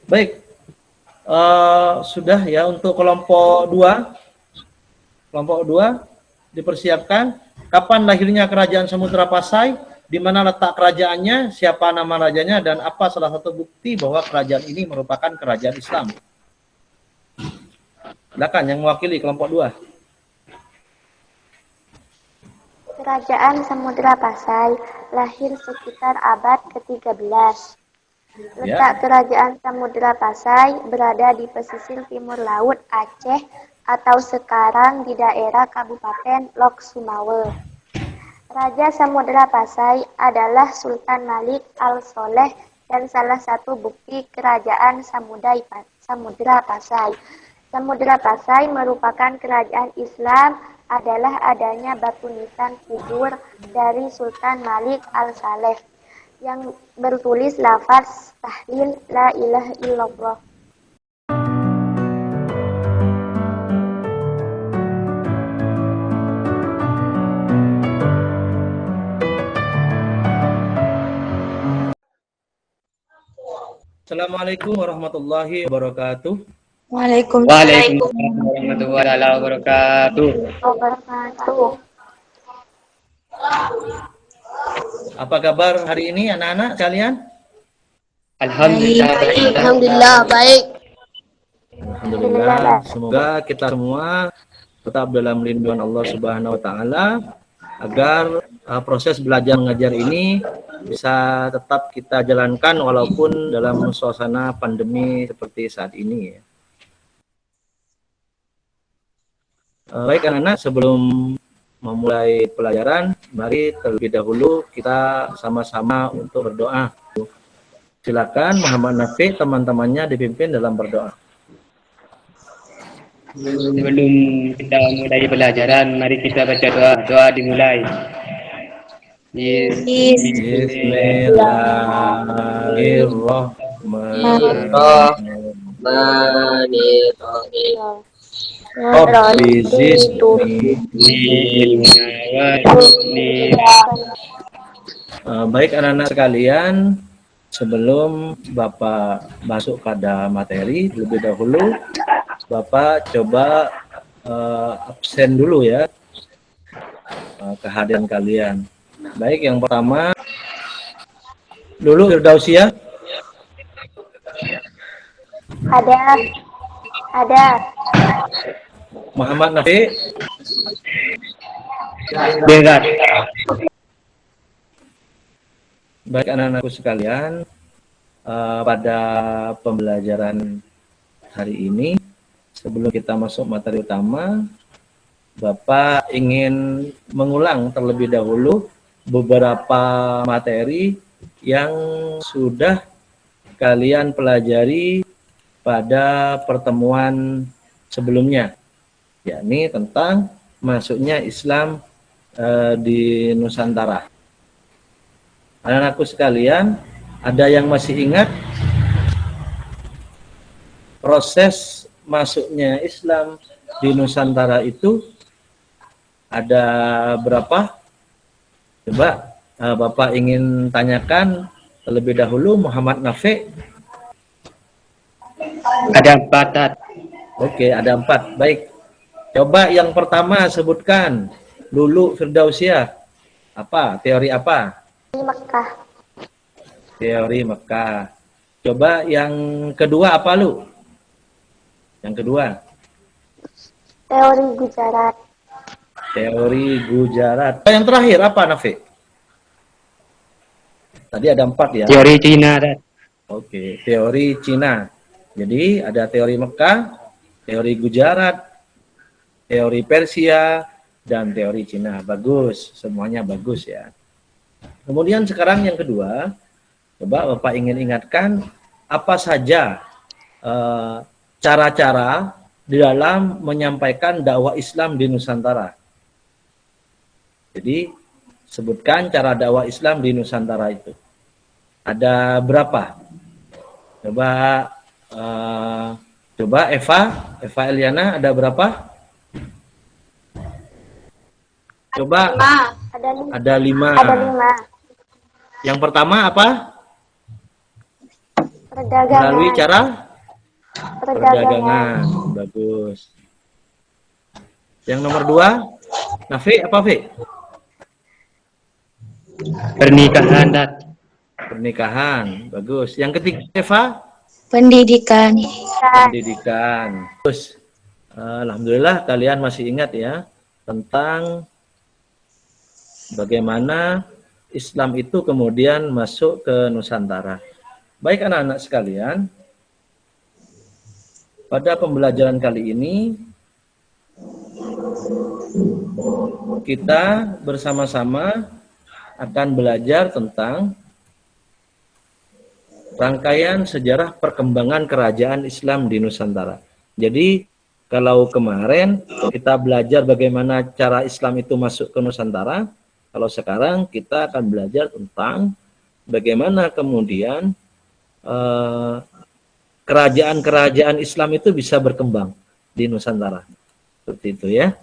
Baik, sudah ya untuk kelompok 2. Kelompok 2 dipersiapkan. Kapan lahirnya kerajaan Samudra Pasai? Di mana letak kerajaannya? Siapa nama rajanya? Dan apa salah satu bukti bahwa kerajaan ini merupakan kerajaan Islam? Silakan yang mewakili kelompok 2. Kerajaan Samudra Pasai lahir sekitar abad ke-13. Letak kerajaan Samudra Pasai berada di pesisir timur laut Aceh atau sekarang di daerah Kabupaten Lok Sumawe. Raja Samudra Pasai adalah Sultan Malik Al-Soleh dan salah satu bukti kerajaan Samudra Pasai. Samudra Pasai merupakan kerajaan Islam adalah adanya batu nisan kubur dari Sultan Malik Al-Saleh yang bertulis lafaz tahlil la ilaha illallah. Assalamualaikum warahmatullahi wabarakatuh. Waalaikumsalam warahmatullahi wabarakatuh. Apa kabar hari ini anak-anak sekalian? Alhamdulillah baik. Alhamdulillah. Semoga kita semua tetap dalam lindungan Allah Subhanahu wa taala agar proses belajar mengajar ini bisa tetap kita jalankan walaupun dalam suasana pandemi seperti saat ini ya. Baik anak-anak, sebelum memulai pelajaran, mari terlebih dahulu kita sama-sama untuk berdoa. Silakan Muhammad Nafi, teman-temannya dipimpin dalam berdoa. Sebelum kita mulai pelajaran, mari kita baca doa. Doa dimulai. Bismillahirrahmanirrahim. Baik anak-anak sekalian, sebelum Bapak masuk pada materi, lebih dahulu Bapak coba absen dulu ya kehadiran kalian. Baik, yang pertama dulu Firdausia. Ada. Muhammad Nafi. Dengar. Baik anak-anakku sekalian, pada pembelajaran hari ini, sebelum kita masuk materi utama, Bapak ingin mengulang terlebih dahulu beberapa materi yang sudah kalian pelajari pada pertemuan sebelumnya, yakni tentang masuknya Islam di Nusantara. Anak-anakku sekalian, ada yang masih ingat proses masuknya Islam di Nusantara itu ada berapa? Coba Bapak ingin tanyakan terlebih dahulu Muhammad Nafi. Ada 4. Oke, ada 4. Baik. Coba yang pertama sebutkan. Lulu Firdausia. Apa? Teori apa? Mekah. Teori Mekah. Coba yang kedua apa lu? Yang kedua. Teori Gujarat. Teori Gujarat. Yang terakhir apa, Nafi? Tadi ada 4 ya. Teori Cina. Oke, teori Cina. Jadi ada teori Mekah, teori Gujarat, teori Persia, dan teori Cina. Bagus, semuanya bagus ya. Kemudian sekarang yang kedua, coba Bapak ingin ingatkan apa saja cara-cara di dalam menyampaikan dakwah Islam di Nusantara. Jadi sebutkan cara dakwah Islam di Nusantara itu. Ada berapa? Coba Eva Eliana ada berapa? Coba ada 5. Yang pertama apa? Melalui Perdagangan. cara Perdagangan. perdagangan. Bagus. Yang nomor 2, Nafi apa Fi? Pernikahan, Ustaz. Pernikahan. Bagus. Yang ketiga, Eva? Pendidikan. Pendidikan. Terus, alhamdulillah kalian masih ingat ya tentang bagaimana Islam itu kemudian masuk ke Nusantara. Baik anak-anak sekalian, pada pembelajaran kali ini kita bersama-sama akan belajar tentang rangkaian sejarah perkembangan kerajaan Islam di Nusantara. Jadi kalau kemarin kita belajar bagaimana cara Islam itu masuk ke Nusantara, kalau sekarang kita akan belajar tentang bagaimana kemudian kerajaan-kerajaan Islam itu bisa berkembang di Nusantara. Seperti itu ya.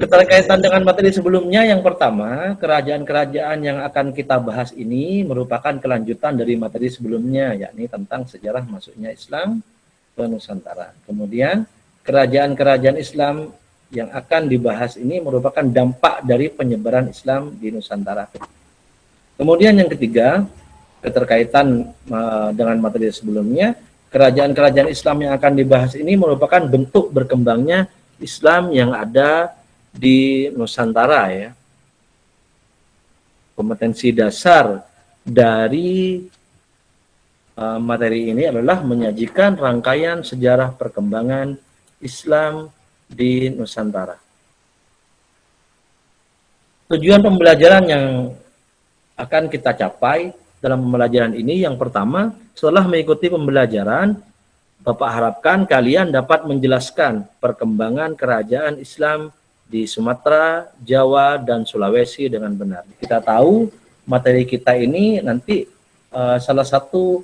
Keterkaitan dengan materi sebelumnya, yang pertama, kerajaan-kerajaan yang akan kita bahas ini merupakan kelanjutan dari materi sebelumnya, yakni tentang sejarah masuknya Islam ke Nusantara. Kemudian, kerajaan-kerajaan Islam yang akan dibahas ini merupakan dampak dari penyebaran Islam di Nusantara. Kemudian yang ketiga, keterkaitan dengan materi sebelumnya, kerajaan-kerajaan Islam yang akan dibahas ini merupakan bentuk berkembangnya Islam yang ada di Nusantara ya. Kompetensi dasar dari materi ini adalah menyajikan rangkaian sejarah perkembangan Islam di Nusantara. Tujuan pembelajaran yang akan kita capai dalam pembelajaran ini, yang pertama, setelah mengikuti pembelajaran, Bapak harapkan kalian dapat menjelaskan perkembangan kerajaan Islam di Sumatera, Jawa, dan Sulawesi dengan benar. Kita tahu materi kita ini nanti salah satu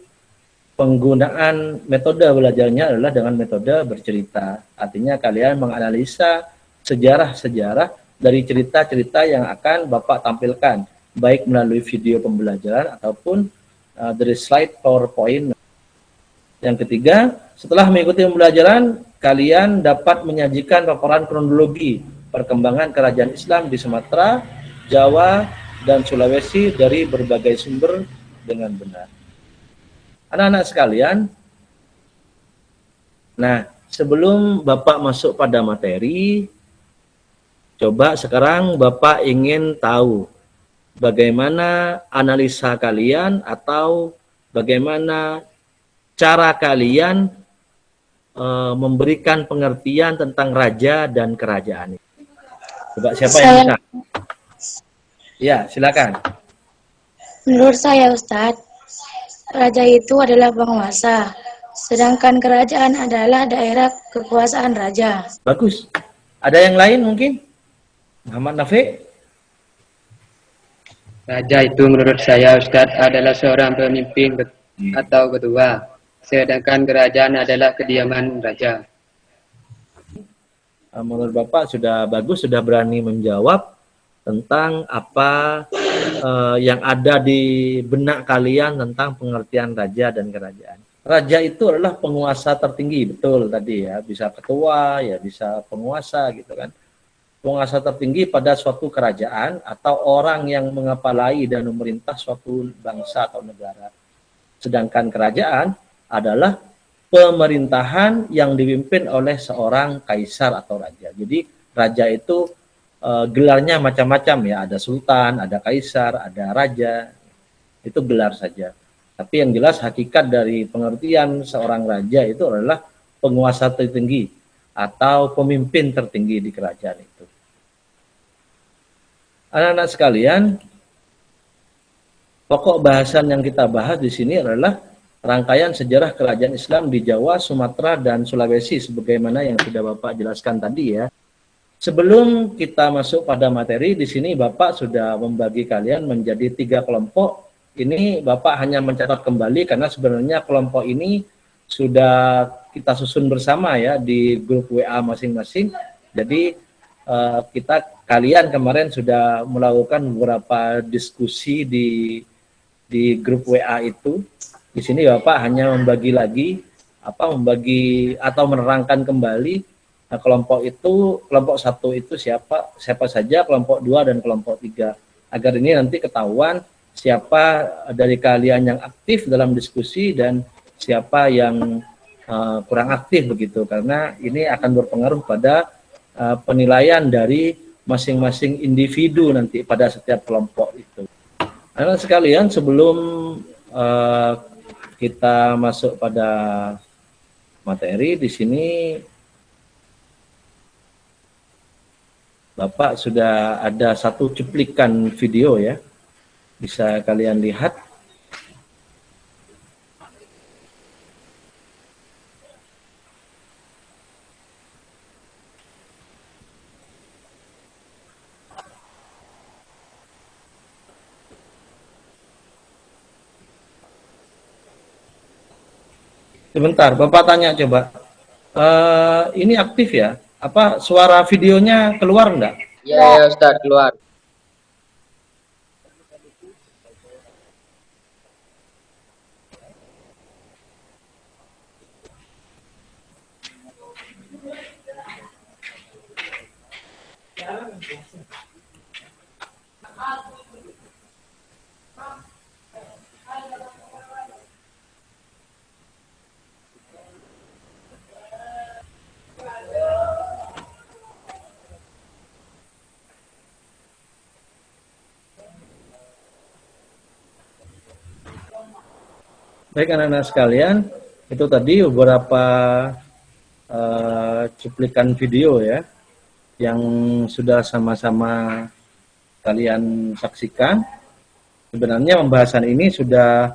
penggunaan metode belajarnya adalah dengan metode bercerita. Artinya kalian menganalisa sejarah-sejarah dari cerita-cerita yang akan Bapak tampilkan, baik melalui video pembelajaran ataupun dari slide PowerPoint. Yang ketiga, setelah mengikuti pembelajaran, kalian dapat menyajikan laporan kronologi perkembangan kerajaan Islam di Sumatera, Jawa, dan Sulawesi dari berbagai sumber dengan benar. Anak-anak sekalian, nah sebelum Bapak masuk pada materi, coba sekarang Bapak ingin tahu bagaimana analisa kalian atau bagaimana cara kalian memberikan pengertian tentang raja dan kerajaan. Coba siapa yang bisa? Ya, silakan. Menurut saya, Ustadz, raja itu adalah penguasa, sedangkan kerajaan adalah daerah kekuasaan raja. Bagus. Ada yang lain mungkin? Muhammad Nafi? Raja itu menurut saya, Ustadz, adalah seorang pemimpin atau ketua, sedangkan kerajaan adalah kediaman raja. Menurut Bapak sudah bagus, sudah berani menjawab tentang apa yang ada di benak kalian tentang pengertian raja dan kerajaan. Raja itu adalah penguasa tertinggi, betul tadi ya, bisa ketua, ya bisa penguasa gitu kan. Penguasa tertinggi pada suatu kerajaan atau orang yang mengepalai dan memerintah suatu bangsa atau negara. Sedangkan kerajaan adalah pemerintahan yang dipimpin oleh seorang kaisar atau raja. Jadi raja itu gelarnya macam-macam ya, ada sultan, ada kaisar, ada raja. Itu gelar saja. Tapi yang jelas hakikat dari pengertian seorang raja itu adalah penguasa tertinggi atau pemimpin tertinggi di kerajaan itu. Anak-anak sekalian, pokok bahasan yang kita bahas di sini adalah rangkaian sejarah kerajaan Islam di Jawa, Sumatera, dan Sulawesi sebagaimana yang sudah Bapak jelaskan tadi ya. Sebelum kita masuk pada materi, di sini Bapak sudah membagi kalian menjadi 3 kelompok. Ini Bapak hanya mencatat kembali karena sebenarnya kelompok ini sudah kita susun bersama ya di grup WA masing-masing. Jadi kalian kemarin sudah melakukan beberapa diskusi di di grup WA itu. Di sini Bapak hanya membagi lagi, membagi atau menerangkan kembali kelompok itu, kelompok 1 itu siapa saja, kelompok 2 dan kelompok 3. Agar ini nanti ketahuan siapa dari kalian yang aktif dalam diskusi dan siapa yang kurang aktif begitu, karena ini akan berpengaruh pada penilaian dari masing-masing individu nanti pada setiap kelompok itu. Anak sekalian, sebelum kita masuk pada materi, di sini Bapak sudah ada satu cuplikan video ya, bisa kalian lihat. Sebentar, Bapak tanya coba. Ini aktif ya? Apa suara videonya keluar enggak? Ya, Ustaz, keluar. Baik anak-anak sekalian, itu tadi beberapa cuplikan video ya, yang sudah sama-sama kalian saksikan. Sebenarnya pembahasan ini sudah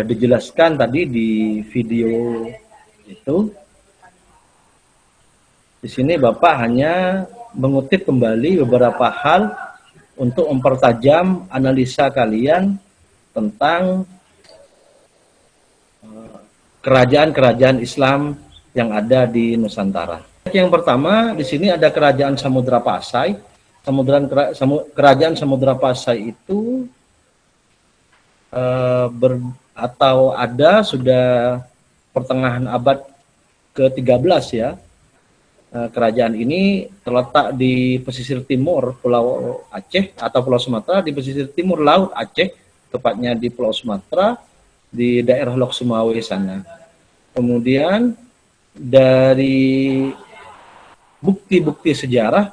dijelaskan tadi di video itu. Di sini Bapak hanya mengutip kembali beberapa hal untuk mempertajam analisa kalian tentang kerajaan-kerajaan Islam yang ada di Nusantara. Yang pertama, di sini ada kerajaan Samudra Pasai. Kerajaan Samudra Pasai itu sudah pertengahan abad ke-13 ya. Kerajaan ini terletak di pesisir timur Pulau Aceh atau Pulau Sumatera, di pesisir timur Laut Aceh, tepatnya di Pulau Sumatera, di daerah Lok Sumawe sana. Kemudian dari bukti-bukti sejarah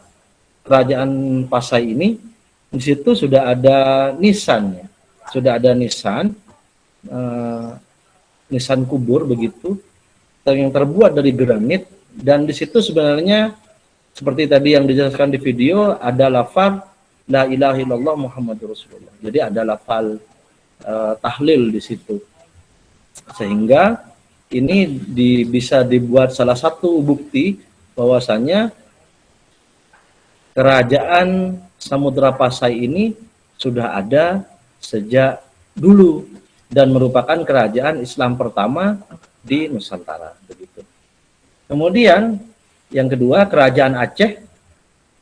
kerajaan Pasai ini, di situ sudah ada nisan, ya. Sudah ada nisan kubur begitu, yang terbuat dari granit, dan di situ sebenarnya seperti tadi yang dijelaskan di video ada lafal la ilaha illallah Muhammadur Rasulullah. Jadi ada lafal tahlil di situ, sehingga ini bisa dibuat salah satu bukti bahwasanya kerajaan Samudra Pasai ini sudah ada sejak dulu dan merupakan kerajaan Islam pertama di Nusantara begitu. Kemudian yang kedua, kerajaan Aceh.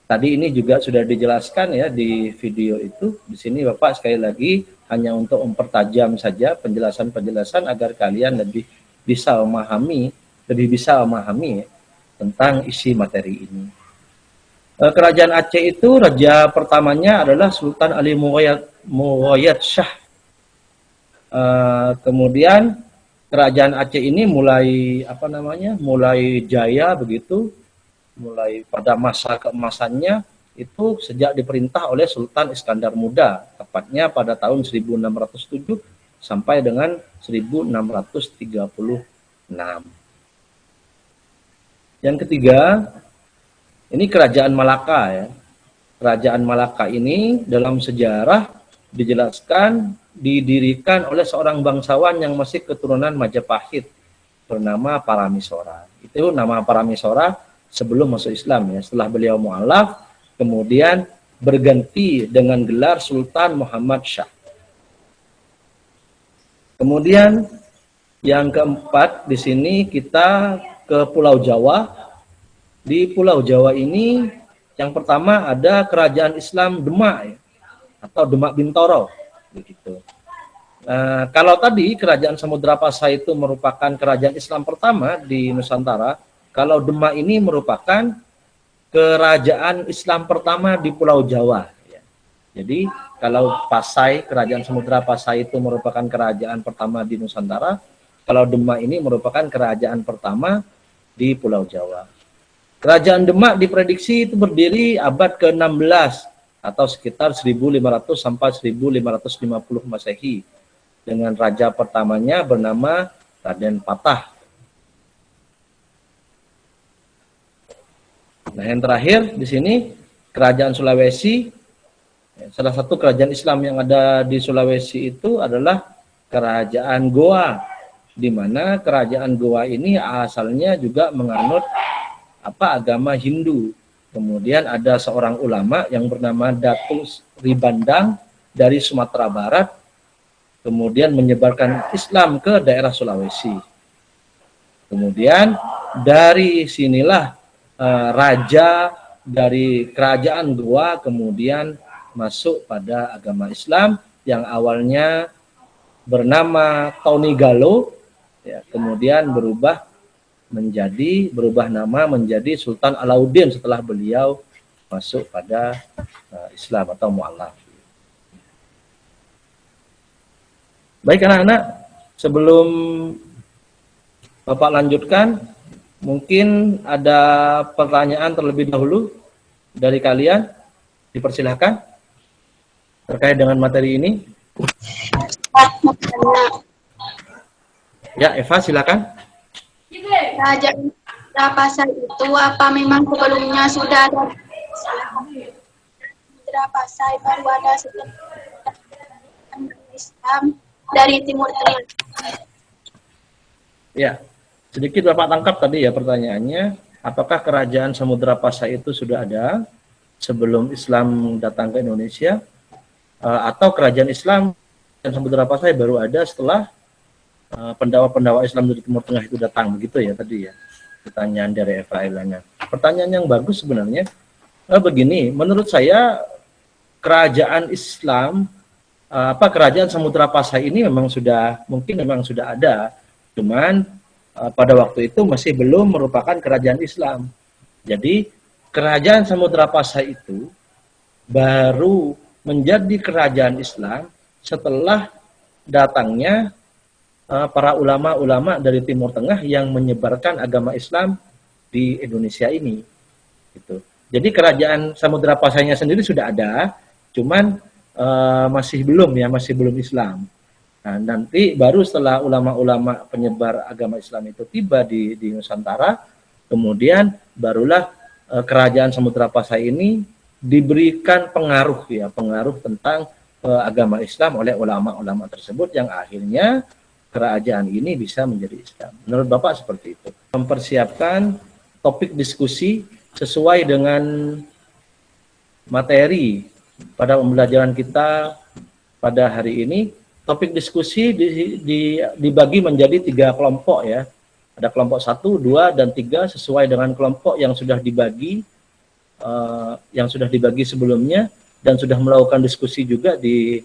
Tadi ini juga sudah dijelaskan ya di video itu. Di sini Bapak sekali lagi hanya untuk mempertajam saja penjelasan-penjelasan agar kalian lebih bisa memahami ya, tentang isi materi ini. Kerajaan Aceh itu raja pertamanya adalah Sultan Ali Muwayyad Shah. Kemudian kerajaan Aceh ini mulai jaya begitu. Mulai pada masa keemasannya itu sejak diperintah oleh Sultan Iskandar Muda, tepatnya pada tahun 1607 sampai dengan 1636. Yang ketiga, ini kerajaan Malaka ya. Kerajaan Malaka ini dalam sejarah dijelaskan didirikan oleh seorang bangsawan yang masih keturunan Majapahit bernama Paramisora. Itu nama Paramisora sebelum masuk Islam ya. Setelah beliau mu'alaf, kemudian berganti dengan gelar Sultan Muhammad Shah. Kemudian yang keempat, di sini kita ke Pulau Jawa. Di Pulau Jawa ini yang pertama ada kerajaan Islam Demak ya, atau Demak Bintoro begitu. Kalau tadi kerajaan Samudra Pasai itu merupakan kerajaan Islam pertama di Nusantara, kalau Demak ini merupakan kerajaan Islam pertama di Pulau Jawa. Jadi kalau Pasai, kerajaan Samudra Pasai itu merupakan kerajaan pertama di Nusantara, kalau Demak ini merupakan kerajaan pertama di Pulau Jawa. Kerajaan Demak diprediksi itu berdiri abad ke-16 atau sekitar 1500 sampai 1550 Masehi. Dengan raja pertamanya bernama Raden Patah. Nah, yang terakhir di sini kerajaan Sulawesi. Salah satu kerajaan Islam yang ada di Sulawesi itu adalah kerajaan Goa, di mana kerajaan Goa ini asalnya juga menganut agama Hindu. Kemudian ada seorang ulama yang bernama Datuk Ribandang dari Sumatera Barat, kemudian menyebarkan Islam ke daerah Sulawesi. Kemudian dari sinilah raja dari kerajaan Goa kemudian masuk pada agama Islam yang awalnya bernama Tonigalo, ya, kemudian berubah nama menjadi Sultan Alauddin setelah beliau masuk pada Islam atau mu'alaf. Baik anak-anak, sebelum Bapak lanjutkan, mungkin ada pertanyaan terlebih dahulu dari kalian, dipersilahkan terkait dengan materi ini. Ya, Eva silakan. Kerajaan Pasai itu apa memang sebelumnya sudah ada Samudra Pasai baru ada setelah Islam dari Timur Tengah? Ya, sedikit Bapak tangkap tadi ya pertanyaannya, apakah kerajaan Samudra Pasai itu sudah ada sebelum Islam datang ke Indonesia, atau kerajaan Islam dan Samudra Pasai baru ada setelah pendawa-pendawa Islam dari Timur Tengah itu datang, begitu ya tadi ya pertanyaan dari Eva Elana. Pertanyaan yang bagus sebenarnya. Begini, menurut saya kerajaan Islam kerajaan Samudra Pasai ini memang sudah ada, cuman pada waktu itu masih belum merupakan kerajaan Islam. Jadi kerajaan Samudra Pasai itu baru menjadi kerajaan Islam setelah datangnya para ulama-ulama dari Timur Tengah yang menyebarkan agama Islam di Indonesia ini. Gitu. Jadi kerajaan Samudra Pasainya sendiri sudah ada, cuman masih belum Islam. Nah, nanti baru setelah ulama-ulama penyebar agama Islam itu tiba di Nusantara, kemudian barulah kerajaan Samudra Pasai ini diberikan pengaruh tentang agama Islam oleh ulama-ulama tersebut yang akhirnya kerajaan ini bisa menjadi Islam. Menurut Bapak seperti itu. Mempersiapkan topik diskusi sesuai dengan materi pada pembelajaran kita pada hari ini. Topik diskusi dibagi menjadi 3 kelompok ya. Ada kelompok 1, 2, dan 3 sesuai dengan kelompok yang sudah dibagi sebelumnya dan sudah melakukan diskusi juga di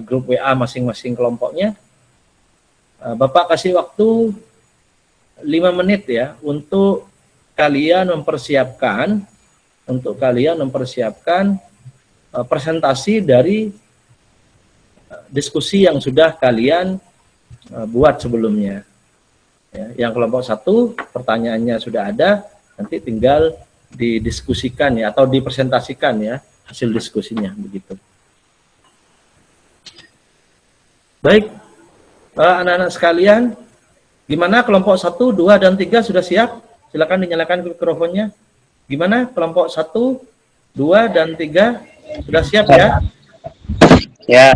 grup WA masing-masing kelompoknya. Bapak kasih waktu 5 menit ya untuk kalian mempersiapkan presentasi dari diskusi yang sudah kalian buat sebelumnya. Ya, yang kelompok 1 pertanyaannya sudah ada, nanti tinggal didiskusikan ya atau dipresentasikan ya hasil diskusinya begitu. Baik, anak-anak sekalian, gimana kelompok 1, 2, dan 3 sudah siap? Silakan dinyalakan mikrofonnya. Gimana kelompok 1, 2, dan 3 sudah siap ya? Ya.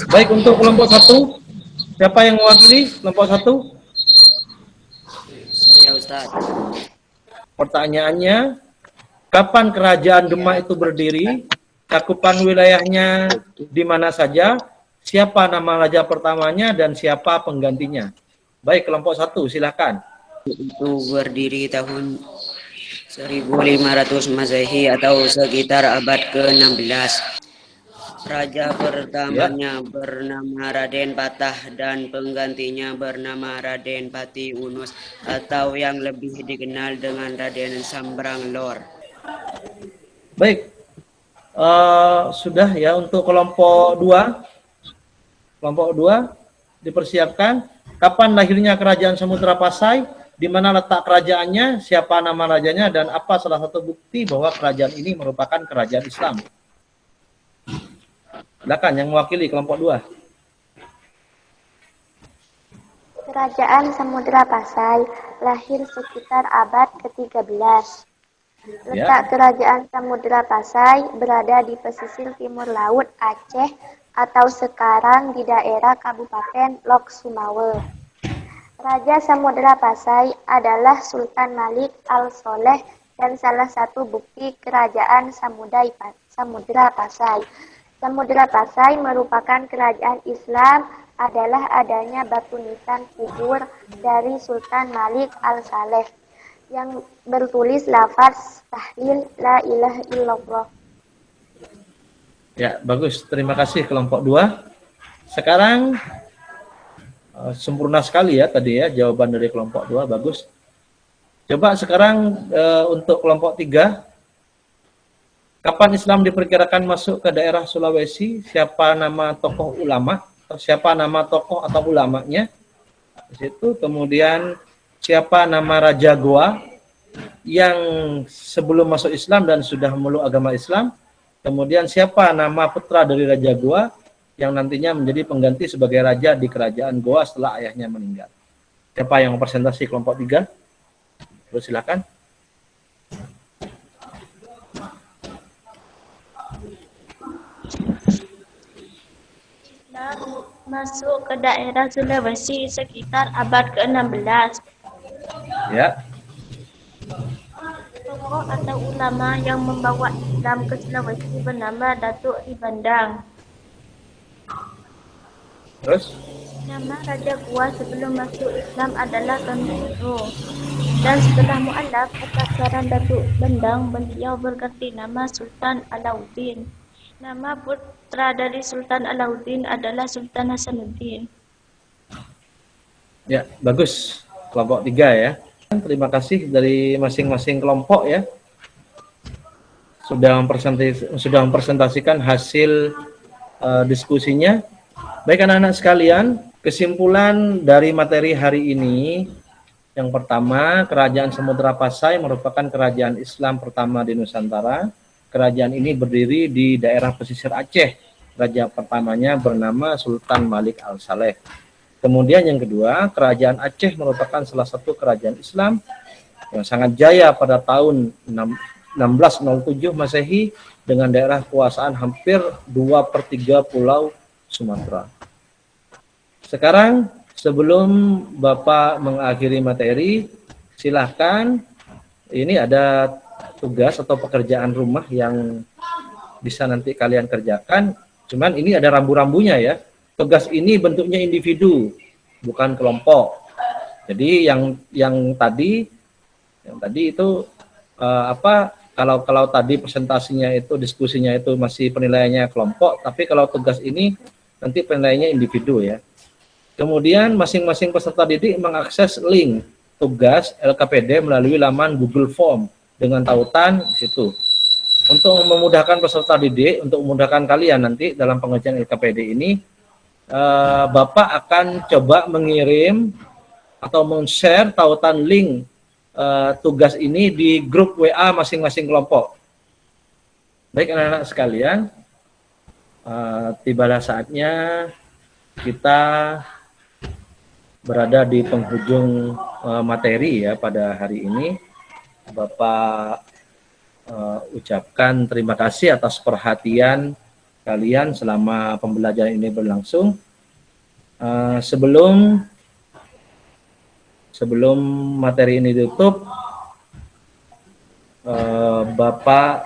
Baik, untuk kelompok 1, siapa yang mewakili kelompok 1? Saya Ustaz. Pertanyaannya, kapan kerajaan Demak itu berdiri? Cakupan wilayahnya di mana saja? Siapa nama raja pertamanya dan siapa penggantinya? Baik, kelompok 1, silakan. Itu berdiri tahun 1500 Masehi atau sekitar abad ke-16. Raja pertamanya bernama Raden Patah dan penggantinya bernama Raden Pati Unus atau yang lebih dikenal dengan Raden Sambranglor. Baik, sudah ya untuk kelompok 2. Kelompok 2 dipersiapkan. Kapan lahirnya kerajaan Samudra Pasai? Di mana letak kerajaannya? Siapa nama rajanya? Dan apa salah satu bukti bahwa kerajaan ini merupakan kerajaan Islam? Silakan yang mewakili kelompok 2. Kerajaan Samudra Pasai lahir sekitar abad ke-13. Letak kerajaan Samudra Pasai berada di pesisir timur laut Aceh atau sekarang di daerah Kabupaten Lok Sumawe. Raja Samudra Pasai adalah Sultan Malik Al-Soleh dan salah satu bukti kerajaan Samudra Pasai. Samudra Pasai merupakan kerajaan Islam adalah adanya batu nisan kubur dari Sultan Malik Al-Saleh yang bertulis lafaz tahlil la ilaha illallah. Ya, bagus. Terima kasih kelompok 2. Sekarang sempurna sekali ya tadi ya jawaban dari kelompok 2, bagus. Coba sekarang untuk kelompok 3. Kapan Islam diperkirakan masuk ke daerah Sulawesi? Siapa nama tokoh ulama? Atau siapa nama tokoh atau ulamanya? Di situ kemudian siapa nama Raja Goa yang sebelum masuk Islam dan sudah memeluk agama Islam? Kemudian siapa nama putra dari Raja Goa yang nantinya menjadi pengganti sebagai raja di kerajaan Goa setelah ayahnya meninggal? Siapa yang presentasi kelompok 3? Terus silakan. Masuk ke daerah Sulawesi sekitar abad ke-16. Ya. Tokoh atau ulama yang membawa Islam ke Sulawesi bernama Datuk Ribandang. Terus? Nama Raja Goa sebelum masuk Islam adalah Kanduro. Dan setelah mu'alaf atas saran Datuk Bandang, beliau berganti nama Sultan Alauddin. Nama putra dari Sultan Alauddin adalah Sultan Hasanuddin. Ya, bagus. Kelompok 3 ya. Terima kasih dari masing-masing kelompok ya. Sudah mempresentasikan hasil diskusinya. Baik anak-anak sekalian, kesimpulan dari materi hari ini. Yang pertama, Kerajaan Samudra Pasai merupakan kerajaan Islam pertama di Nusantara. Kerajaan ini berdiri di daerah pesisir Aceh. Raja pertamanya bernama Sultan Malik Al-Saleh. Kemudian yang kedua, kerajaan Aceh merupakan salah satu kerajaan Islam yang sangat jaya pada tahun 1607 Masehi dengan daerah kekuasaan hampir 2/3 pulau Sumatera. Sekarang sebelum Bapak mengakhiri materi, silahkan ini ada tugas atau pekerjaan rumah yang bisa nanti kalian kerjakan. Cuman ini ada rambu-rambunya ya. Tugas ini bentuknya individu, bukan kelompok. Jadi yang tadi itu kalau tadi presentasinya itu diskusinya itu masih penilaiannya kelompok, tapi kalau tugas ini nanti penilaiannya individu ya. Kemudian masing-masing peserta didik mengakses link tugas LKPD melalui laman Google Form dengan tautan di situ. Untuk memudahkan peserta didik, untuk memudahkan kalian nanti dalam pengerjaan LKPD ini, Bapak akan coba mengirim atau men-share tautan link tugas ini di grup WA masing-masing kelompok. Baik anak-anak sekalian, tibalah saatnya kita berada di penghujung materi ya pada hari ini. Bapak ucapkan terima kasih atas perhatian kalian selama pembelajaran ini berlangsung. Sebelum materi ini ditutup, Bapak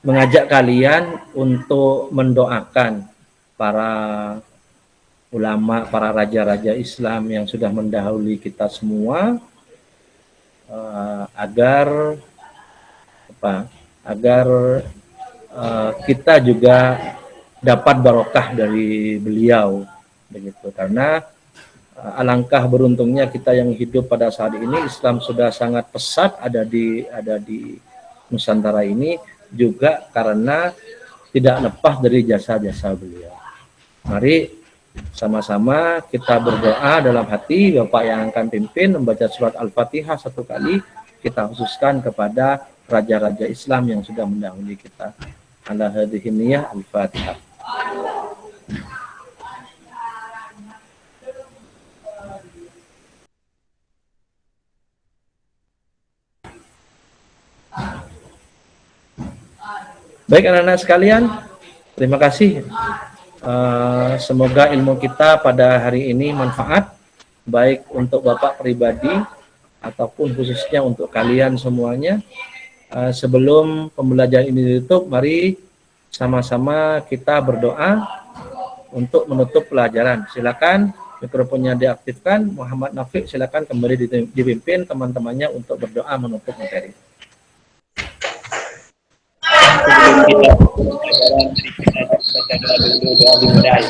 mengajak kalian untuk mendoakan para ulama, para raja-raja Islam yang sudah mendahului kita semua, agar kita juga dapat barokah dari beliau, begitu. Karena alangkah beruntungnya kita yang hidup pada saat ini, Islam sudah sangat pesat ada di Nusantara ini, juga karena tidak lepas dari jasa-jasa beliau. Mari sama-sama kita berdoa dalam hati. Bapak yang akan pimpin membaca surat Al-Fatihah 1 kali, kita khususkan kepada raja-raja Islam yang sudah mendahului kita. Ala hadhihi niyyah Al-Fatihah. Baik anak-anak sekalian, terima kasih. Semoga ilmu kita pada hari ini manfaat, baik untuk Bapak pribadi ataupun khususnya untuk kalian semuanya. Sebelum pembelajaran ini ditutup, mari sama-sama kita berdoa untuk menutup pelajaran. Silakan mikrofonnya diaktifkan. Muhammad Nafiq silakan kembali dipimpin teman-temannya untuk berdoa menutup materi. Sebelum kita pelajaran, kita baca doa dulu, doa dimulai.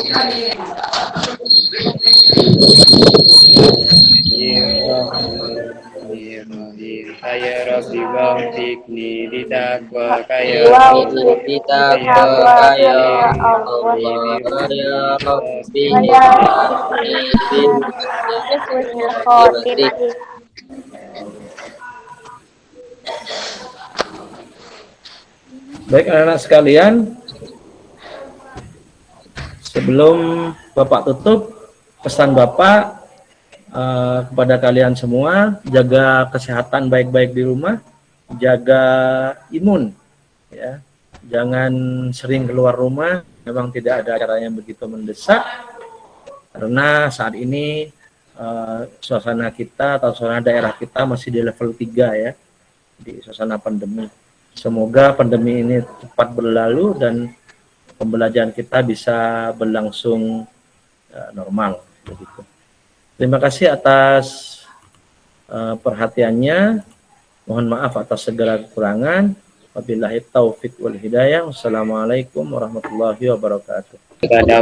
Kaya Rabbi waffiqni litaqwa kaya Rabbi Litaqwa kaya Allah. ya Rabbi Husnul khotimah. Baik anak-anak sekalian, sebelum Bapak tutup, pesan Bapak kepada kalian semua, jaga kesehatan baik-baik di rumah, jaga imun, ya. Jangan sering keluar rumah, memang tidak ada acara yang begitu mendesak, karena saat ini suasana kita atau suasana daerah kita masih di level 3 ya, di suasana pandemi. Semoga pandemi ini cepat berlalu dan pembelajaran kita bisa berlangsung normal. Begitu. Terima kasih atas perhatiannya. Mohon maaf atas segala kekurangan. Wabillahi taufiq wal hidayah. Wassalamualaikum warahmatullahi wabarakatuh. Kepada